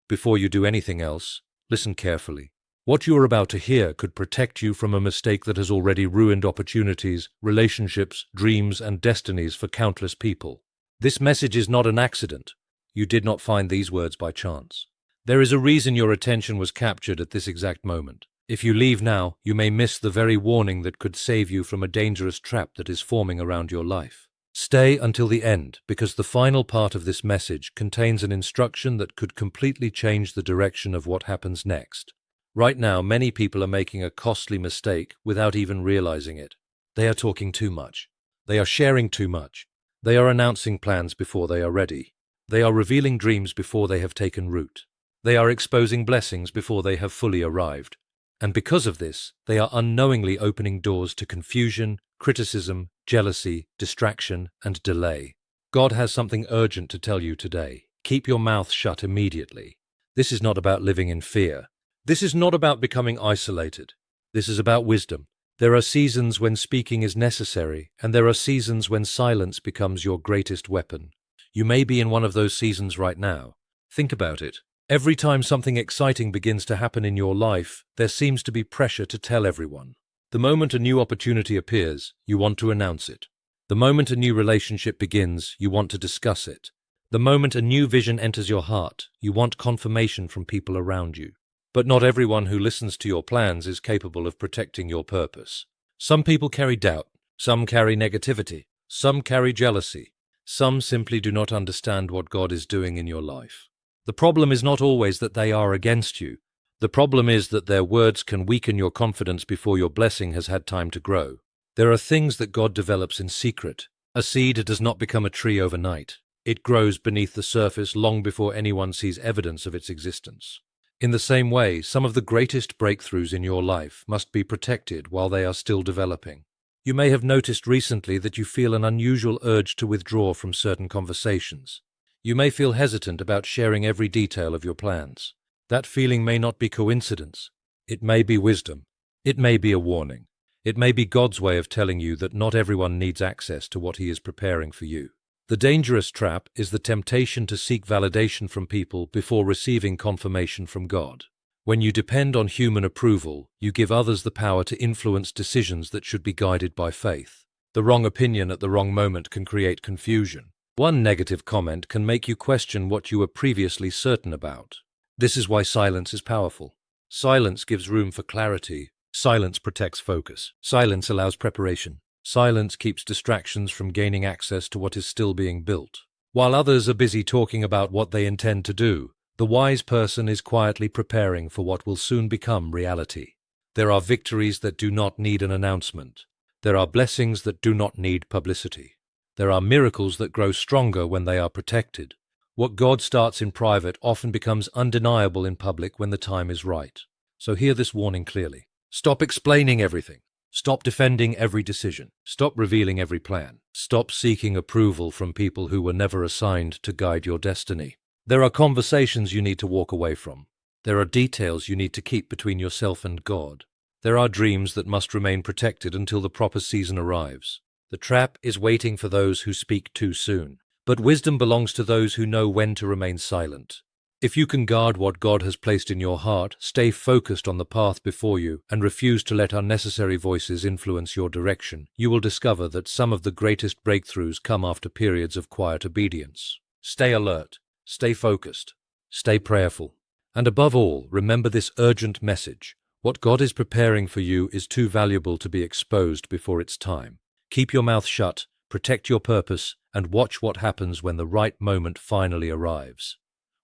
Before you do anything else, listen carefully. What you are about to hear could protect you from a mistake that has already ruined opportunities, relationships, dreams, and destinies for countless people. This message is not an accident. You did not find these words by chance. There is a reason your attention was captured at this exact moment. If you leave now, you may miss the very warning that could save you from a dangerous trap that is forming around your life. Stay until the end, because the final part of this message contains an instruction that could completely change the direction of what happens next. Right now, many people are making a costly mistake without even realizing it. They are talking too much. They are sharing too much. They are announcing plans before they are ready. They are revealing dreams before they have taken root. They are exposing blessings before they have fully arrived. And because of this, they are unknowingly opening doors to confusion, criticism, jealousy, distraction, and delay. God has something urgent to tell you today. Keep your mouth shut immediately. This is not about living in fear. This is not about becoming isolated. This is about wisdom. There are seasons when speaking is necessary, and there are seasons when silence becomes your greatest weapon. You may be in one of those seasons right now. Think about it. Every time something exciting begins to happen in your life, there seems to be pressure to tell everyone. The moment a new opportunity appears, you want to announce it. The moment a new relationship begins, you want to discuss it. The moment a new vision enters your heart, you want confirmation from people around you. But not everyone who listens to your plans is capable of protecting your purpose. Some people carry doubt, some carry negativity, some carry jealousy, some simply do not understand what God is doing in your life. The problem is not always that they are against you. The problem is that their words can weaken your confidence before your blessing has had time to grow. There are things that God develops in secret. A seed does not become a tree overnight. It grows beneath the surface long before anyone sees evidence of its existence. In the same way, some of the greatest breakthroughs in your life must be protected while they are still developing. You may have noticed recently that you feel an unusual urge to withdraw from certain conversations. You may feel hesitant about sharing every detail of your plans. That feeling may not be coincidence. It may be wisdom. It may be a warning. It may be God's way of telling you that not everyone needs access to what He is preparing for you. The dangerous trap is the temptation to seek validation from people before receiving confirmation from God. When you depend on human approval, you give others the power to influence decisions that should be guided by faith. The wrong opinion at the wrong moment can create confusion. One negative comment can make you question what you were previously certain about. This is why silence is powerful. Silence gives room for clarity. Silence protects focus. Silence allows preparation. Silence keeps distractions from gaining access to what is still being built. While others are busy talking about what they intend to do, the wise person is quietly preparing for what will soon become reality. There are victories that do not need an announcement. There are blessings that do not need publicity. There are miracles that grow stronger when they are protected. What God starts in private often becomes undeniable in public when the time is right. So hear this warning clearly. Stop explaining everything. Stop defending every decision. Stop revealing every plan. Stop seeking approval from people who were never assigned to guide your destiny. There are conversations you need to walk away from. There are details you need to keep between yourself and God. There are dreams that must remain protected until the proper season arrives. The trap is waiting for those who speak too soon. But wisdom belongs to those who know when to remain silent. If you can guard what God has placed in your heart, stay focused on the path before you, and refuse to let unnecessary voices influence your direction, you will discover that some of the greatest breakthroughs come after periods of quiet obedience. Stay alert, stay focused, stay prayerful. And above all, remember this urgent message. What God is preparing for you is too valuable to be exposed before its time. Keep your mouth shut, protect your purpose, and watch what happens when the right moment finally arrives.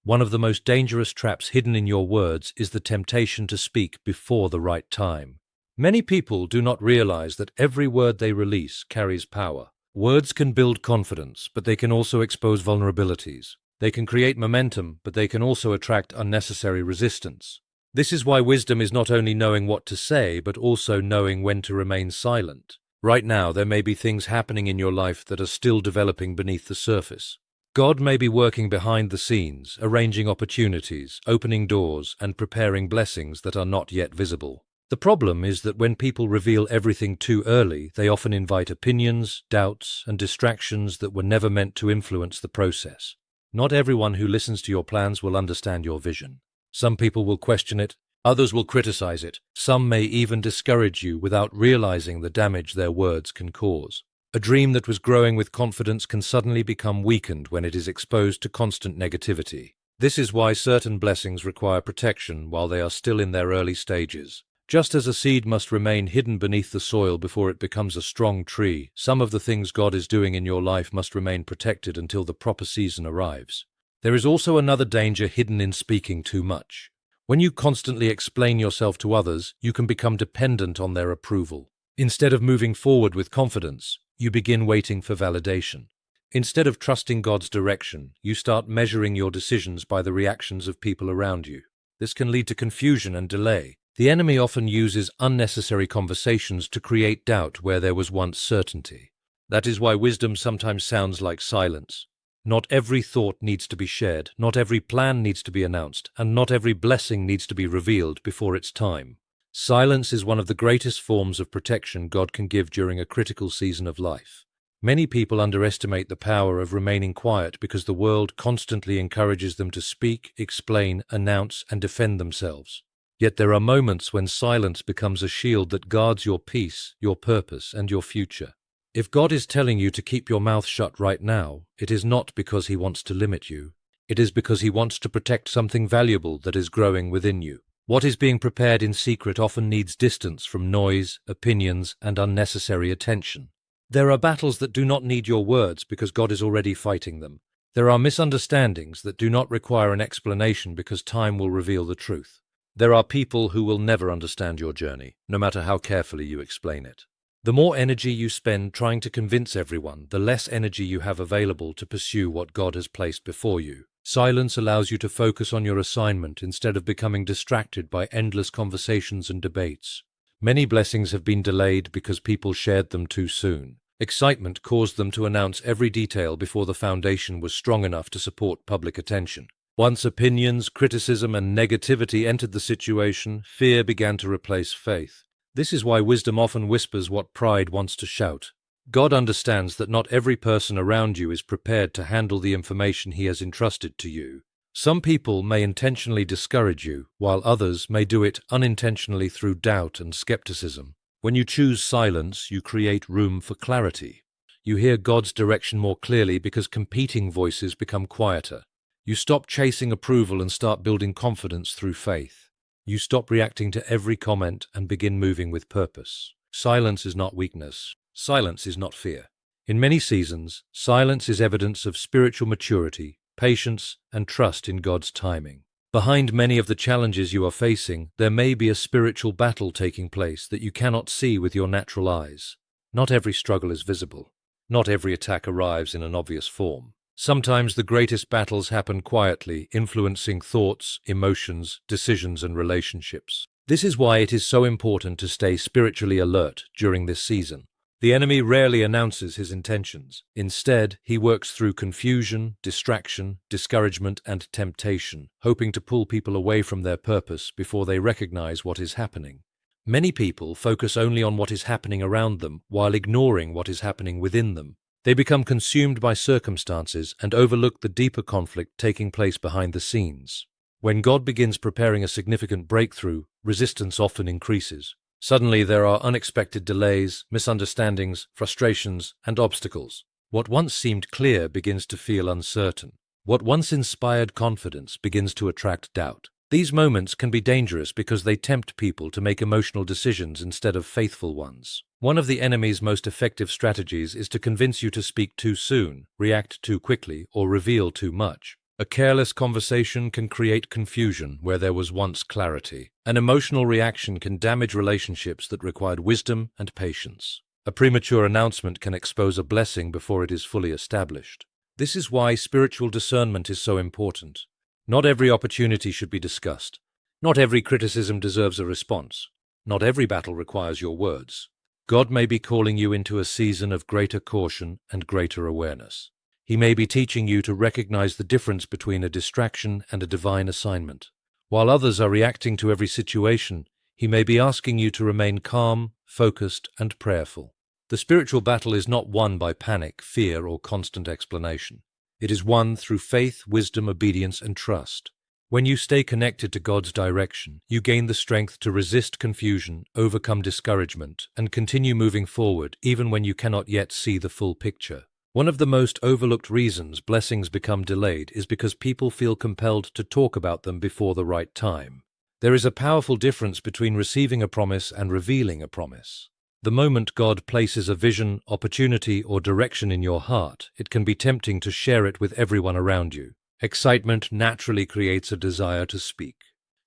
One of the most dangerous traps hidden in your words is the temptation to speak before the right time. Many people do not realize that every word they release carries power. Words can build confidence, but they can also expose vulnerabilities. They can create momentum, but they can also attract unnecessary resistance. This is why wisdom is not only knowing what to say, but also knowing when to remain silent. Right now, there may be things happening in your life that are still developing beneath the surface. God may be working behind the scenes, arranging opportunities, opening doors, and preparing blessings that are not yet visible. The problem is that when people reveal everything too early, they often invite opinions, doubts, and distractions that were never meant to influence the process. Not everyone who listens to your plans will understand your vision. Some people will question it, others will criticize it, some may even discourage you without realizing the damage their words can cause. A dream that was growing with confidence can suddenly become weakened when it is exposed to constant negativity. This is why certain blessings require protection while they are still in their early stages. Just as a seed must remain hidden beneath the soil before it becomes a strong tree, some of the things God is doing in your life must remain protected until the proper season arrives. There is also another danger hidden in speaking too much. When you constantly explain yourself to others, you can become dependent on their approval. Instead of moving forward with confidence, you begin waiting for validation. Instead of trusting God's direction, you start measuring your decisions by the reactions of people around you. This can lead to confusion and delay. The enemy often uses unnecessary conversations to create doubt where there was once certainty. That is why wisdom sometimes sounds like silence. Not every thought needs to be shared, not every plan needs to be announced, and not every blessing needs to be revealed before its time. Silence is one of the greatest forms of protection God can give during a critical season of life. Many people underestimate the power of remaining quiet because the world constantly encourages them to speak, explain, announce, and defend themselves. Yet there are moments when silence becomes a shield that guards your peace, your purpose, and your future. If God is telling you to keep your mouth shut right now, it is not because He wants to limit you. It is because He wants to protect something valuable that is growing within you. What is being prepared in secret often needs distance from noise, opinions, and unnecessary attention. There are battles that do not need your words because God is already fighting them. There are misunderstandings that do not require an explanation because time will reveal the truth. There are people who will never understand your journey, no matter how carefully you explain it. The more energy you spend trying to convince everyone, the less energy you have available to pursue what God has placed before you. Silence allows you to focus on your assignment instead of becoming distracted by endless conversations and debates. Many blessings have been delayed because people shared them too soon. Excitement caused them to announce every detail before the foundation was strong enough to support public attention. Once opinions, criticism, and negativity entered the situation, fear began to replace faith. This is why wisdom often whispers what pride wants to shout. God understands that not every person around you is prepared to handle the information He has entrusted to you. Some people may intentionally discourage you, while others may do it unintentionally through doubt and skepticism. When you choose silence, you create room for clarity. You hear God's direction more clearly because competing voices become quieter. You stop chasing approval and start building confidence through faith. You stop reacting to every comment and begin moving with purpose. Silence is not weakness. Silence is not fear. In many seasons, silence is evidence of spiritual maturity, patience, and trust in God's timing. Behind many of the challenges you are facing, there may be a spiritual battle taking place that you cannot see with your natural eyes. Not every struggle is visible. Not every attack arrives in an obvious form. Sometimes the greatest battles happen quietly, influencing thoughts, emotions, decisions, and relationships. This is why it is so important to stay spiritually alert during this season. The enemy rarely announces his intentions. Instead, he works through confusion, distraction, discouragement, and temptation, hoping to pull people away from their purpose before they recognize what is happening. Many people focus only on what is happening around them while ignoring what is happening within them. They become consumed by circumstances and overlook the deeper conflict taking place behind the scenes. When God begins preparing a significant breakthrough, resistance often increases. Suddenly there are unexpected delays, misunderstandings, frustrations, and obstacles. What once seemed clear begins to feel uncertain. What once inspired confidence begins to attract doubt. These moments can be dangerous because they tempt people to make emotional decisions instead of faithful ones. One of the enemy's most effective strategies is to convince you to speak too soon, react too quickly, or reveal too much. A careless conversation can create confusion where there was once clarity. An emotional reaction can damage relationships that required wisdom and patience. A premature announcement can expose a blessing before it is fully established. This is why spiritual discernment is so important. Not every opportunity should be discussed. Not every criticism deserves a response. Not every battle requires your words. God may be calling you into a season of greater caution and greater awareness. He may be teaching you to recognize the difference between a distraction and a divine assignment. While others are reacting to every situation, He may be asking you to remain calm, focused, and prayerful. The spiritual battle is not won by panic, fear, or constant explanation. It is won through faith, wisdom, obedience, and trust. When you stay connected to God's direction, you gain the strength to resist confusion, overcome discouragement, and continue moving forward even when you cannot yet see the full picture. One of the most overlooked reasons blessings become delayed is because people feel compelled to talk about them before the right time. There is a powerful difference between receiving a promise and revealing a promise. The moment God places a vision, opportunity, or direction in your heart, it can be tempting to share it with everyone around you. Excitement naturally creates a desire to speak.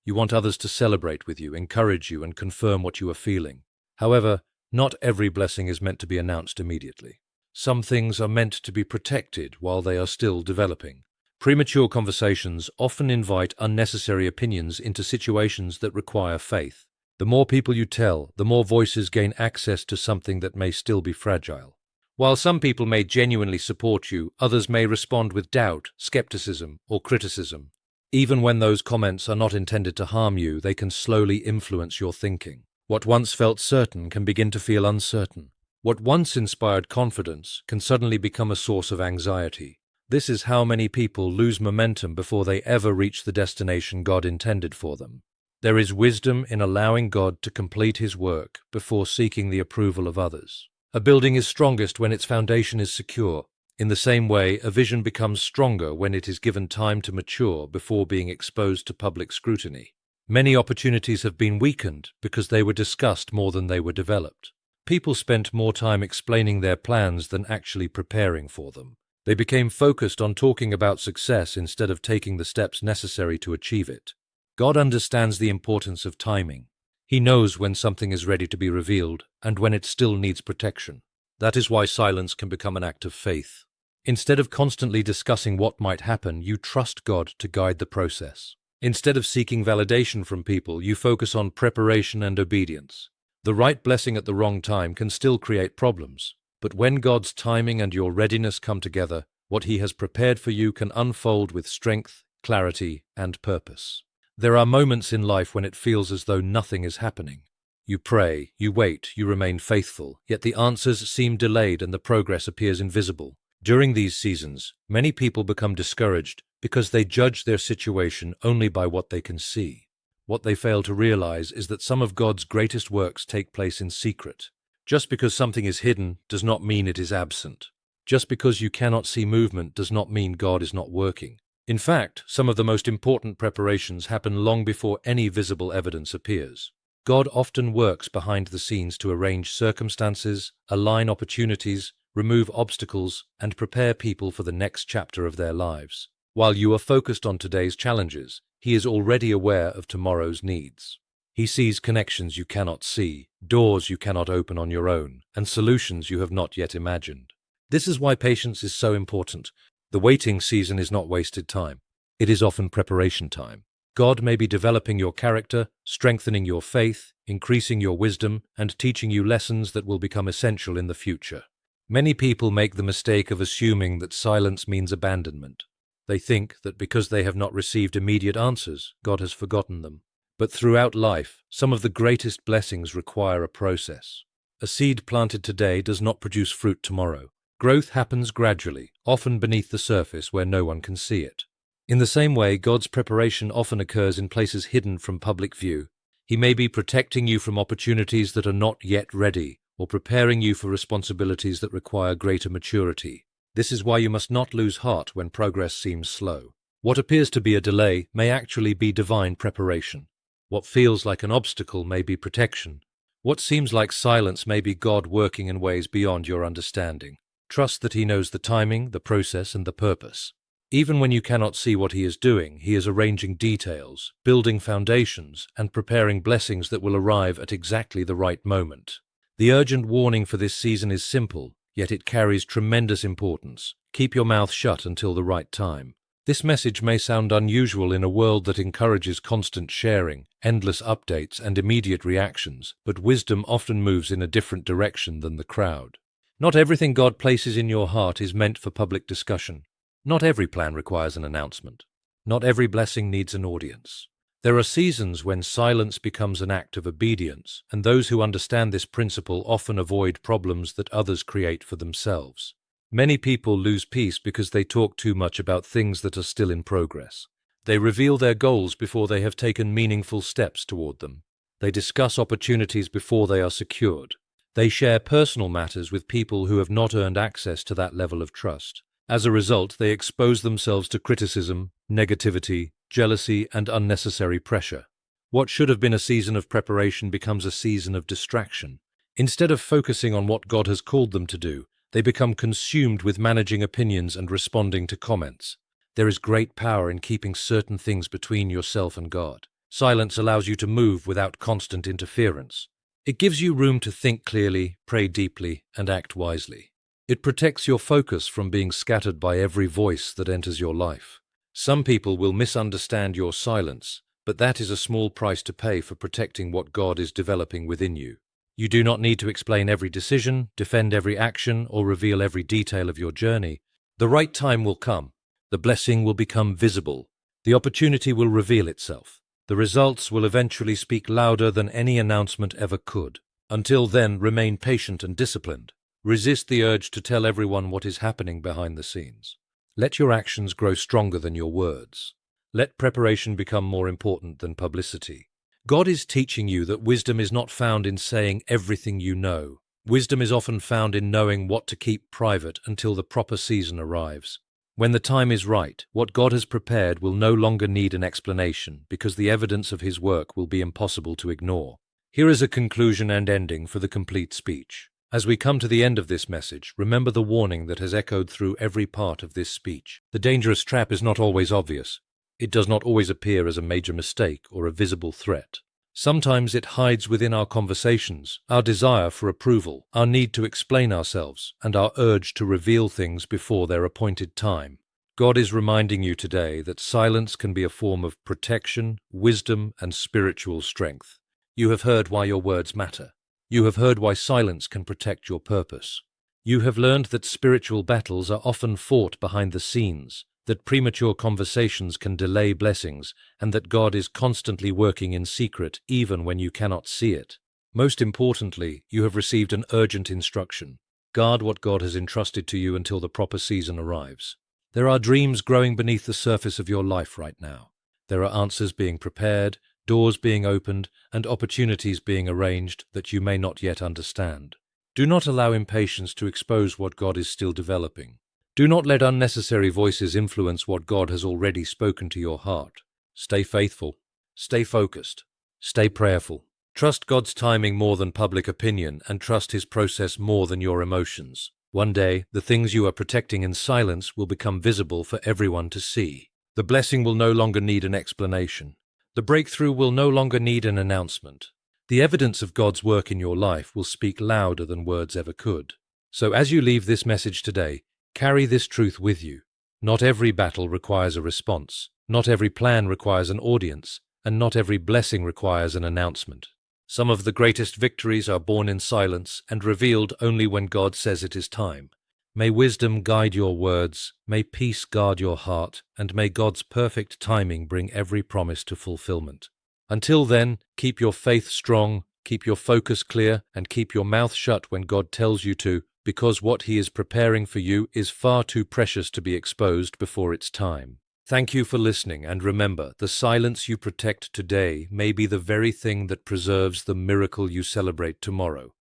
You want others to celebrate with you, encourage you, and confirm what you are feeling. However, not every blessing is meant to be announced immediately. Some things are meant to be protected while they are still developing. Premature conversations often invite unnecessary opinions into situations that require faith. The more people you tell, the more voices gain access to something that may still be fragile. While some people may genuinely support you, others may respond with doubt, skepticism, or criticism. Even when those comments are not intended to harm you, they can slowly influence your thinking. What once felt certain can begin to feel uncertain. What once inspired confidence can suddenly become a source of anxiety. This is how many people lose momentum before they ever reach the destination God intended for them. There is wisdom in allowing God to complete His work before seeking the approval of others. A building is strongest when its foundation is secure. In the same way, a vision becomes stronger when it is given time to mature before being exposed to public scrutiny. Many opportunities have been weakened because they were discussed more than they were developed. People spent more time explaining their plans than actually preparing for them. They became focused on talking about success instead of taking the steps necessary to achieve it. God understands the importance of timing. He knows when something is ready to be revealed and when it still needs protection. That is why silence can become an act of faith. Instead of constantly discussing what might happen, you trust God to guide the process. Instead of seeking validation from people, you focus on preparation and obedience. The right blessing at the wrong time can still create problems, but when God's timing and your readiness come together, what He has prepared for you can unfold with strength, clarity, and purpose. There are moments in life when it feels as though nothing is happening. You pray, you wait, you remain faithful, yet the answers seem delayed and the progress appears invisible. During these seasons, many people become discouraged because they judge their situation only by what they can see. What they fail to realize is that some of God's greatest works take place in secret. Just because something is hidden does not mean it is absent. Just because you cannot see movement does not mean God is not working. In fact, some of the most important preparations happen long before any visible evidence appears. God often works behind the scenes to arrange circumstances, align opportunities, remove obstacles, and prepare people for the next chapter of their lives. While you are focused on today's challenges, He is already aware of tomorrow's needs. He sees connections you cannot see, doors you cannot open on your own, and solutions you have not yet imagined. This is why patience is so important. The waiting season is not wasted time. It is often preparation time. God may be developing your character, strengthening your faith, increasing your wisdom, and teaching you lessons that will become essential in the future. Many people make the mistake of assuming that silence means abandonment. They think that because they have not received immediate answers, God has forgotten them. But throughout life, some of the greatest blessings require a process. A seed planted today does not produce fruit tomorrow. Growth happens gradually, often beneath the surface where no one can see it. In the same way, God's preparation often occurs in places hidden from public view. He may be protecting you from opportunities that are not yet ready, or preparing you for responsibilities that require greater maturity. This is why you must not lose heart when progress seems slow. What appears to be a delay may actually be divine preparation. What feels like an obstacle may be protection. What seems like silence may be God working in ways beyond your understanding. Trust that He knows the timing, the process, and the purpose. Even when you cannot see what He is doing, He is arranging details, building foundations, and preparing blessings that will arrive at exactly the right moment. The urgent warning for this season is simple, yet it carries tremendous importance. Keep your mouth shut until the right time. This message may sound unusual in a world that encourages constant sharing, endless updates, and immediate reactions, but wisdom often moves in a different direction than the crowd. Not everything God places in your heart is meant for public discussion. Not every plan requires an announcement. Not every blessing needs an audience. There are seasons when silence becomes an act of obedience, and those who understand this principle often avoid problems that others create for themselves. Many people lose peace because they talk too much about things that are still in progress. They reveal their goals before they have taken meaningful steps toward them. They discuss opportunities before they are secured. They share personal matters with people who have not earned access to that level of trust. As a result, they expose themselves to criticism, negativity, jealousy, and unnecessary pressure. What should have been a season of preparation becomes a season of distraction. Instead of focusing on what God has called them to do, they become consumed with managing opinions and responding to comments. There is great power in keeping certain things between yourself and God. Silence allows you to move without constant interference. It gives you room to think clearly, pray deeply, and act wisely. It protects your focus from being scattered by every voice that enters your life. Some people will misunderstand your silence, but that is a small price to pay for protecting what God is developing within you. You do not need to explain every decision, defend every action, or reveal every detail of your journey. The right time will come. The blessing will become visible. The opportunity will reveal itself. The results will eventually speak louder than any announcement ever could. Until then, remain patient and disciplined. Resist the urge to tell everyone what is happening behind the scenes. Let your actions grow stronger than your words. Let preparation become more important than publicity. God is teaching you that wisdom is not found in saying everything you know. Wisdom is often found in knowing what to keep private until the proper season arrives. When the time is right, what God has prepared will no longer need an explanation because the evidence of His work will be impossible to ignore. Here is a conclusion and ending for the complete speech. As we come to the end of this message, remember the warning that has echoed through every part of this speech. The dangerous trap is not always obvious. It does not always appear as a major mistake or a visible threat. Sometimes it hides within our conversations, our desire for approval, our need to explain ourselves, and our urge to reveal things before their appointed time. God is reminding you today that silence can be a form of protection, wisdom, and spiritual strength. You have heard why your words matter. You have heard why silence can protect your purpose. You have learned that spiritual battles are often fought behind the scenes, that premature conversations can delay blessings, and that God is constantly working in secret even when you cannot see it. Most importantly, you have received an urgent instruction. Guard what God has entrusted to you until the proper season arrives. There are dreams growing beneath the surface of your life right now. There are answers being prepared, doors being opened, and opportunities being arranged that you may not yet understand. Do not allow impatience to expose what God is still developing. Do not let unnecessary voices influence what God has already spoken to your heart. Stay faithful. Stay focused. Stay prayerful. Trust God's timing more than public opinion, and trust His process more than your emotions. One day, the things you are protecting in silence will become visible for everyone to see. The blessing will no longer need an explanation. The breakthrough will no longer need an announcement. The evidence of God's work in your life will speak louder than words ever could. So as you leave this message today, carry this truth with you. Not every battle requires a response. Not every plan requires an audience. And not every blessing requires an announcement. Some of the greatest victories are born in silence and revealed only when God says it is time. May wisdom guide your words, may peace guard your heart, and may God's perfect timing bring every promise to fulfillment. Until then, keep your faith strong, keep your focus clear, and keep your mouth shut when God tells you to, because what He is preparing for you is far too precious to be exposed before its time. Thank you for listening, and remember, the silence you protect today may be the very thing that preserves the miracle you celebrate tomorrow.